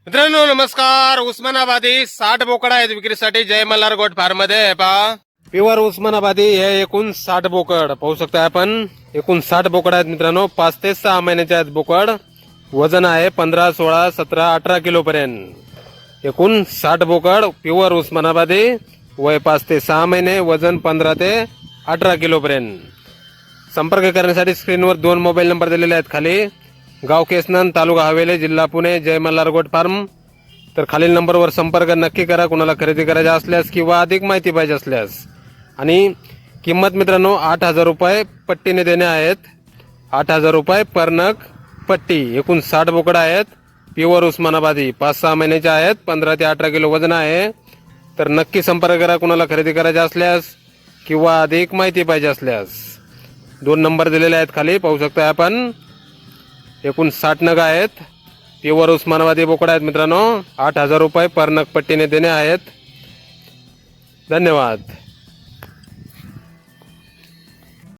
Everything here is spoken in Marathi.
मित्रांनो नमस्कार. उस्मानाबादी 60 बोकडा आहेत विक्रीसाठी जय मल्हार गोट फार्म मध्ये. पहा प्युअर उस्मानाबादी हे एकूण 60 बोकड पाहू शकता आपण. एकूण 60 बोकड आहेत मित्रांनो. 5 ते 6 महिन्याचे आहेत बोकड. वजन आहे 15, 16, 17, 18 किलो पर्यंत. एकूण 60 बोकड प्युअर उस्मानाबादी. वय 5 ते 6 महिने. वजन 15 ते 18 किलो पर्यंत. संपर्क करण्यासाठी स्क्रीनवर 2 मोबाईल नंबर दिलेले आहेत खाली. गाव केसनंद, तालुका हवेली, जिल्हा पुणे, जय मल्हार गोट फार्म. तर खालील नंबरवर संपर्क नक्की करा कुणाला खरेदी करायची असल्यास किंवा अधिक माहिती पाहिजे असल्यास. आणि किंमत मित्रांनो 8,000 रुपये पट्टीने देणे आहेत. 8,000 रुपये पर नग पट्टी. एकूण 60 बोकडं आहेत. प्युअर उस्मानाबादी 5-6 महिन्याचे आहेत. 15 ते 18 किलो वजन आहे. तर नक्की संपर्क करा कुणाला खरेदी करायची असल्यास किंवा अधिक माहिती पाहिजे असल्यास. 2 नंबर दिलेले आहेत खाली पाहू शकता आपण. एकूण 60 नग आहेत. प्युअर उस्मानाबादी बोकडा आहेत मित्रांनो. 8,000 रुपये पर नग पट्टीने देणे आहेत. धन्यवाद.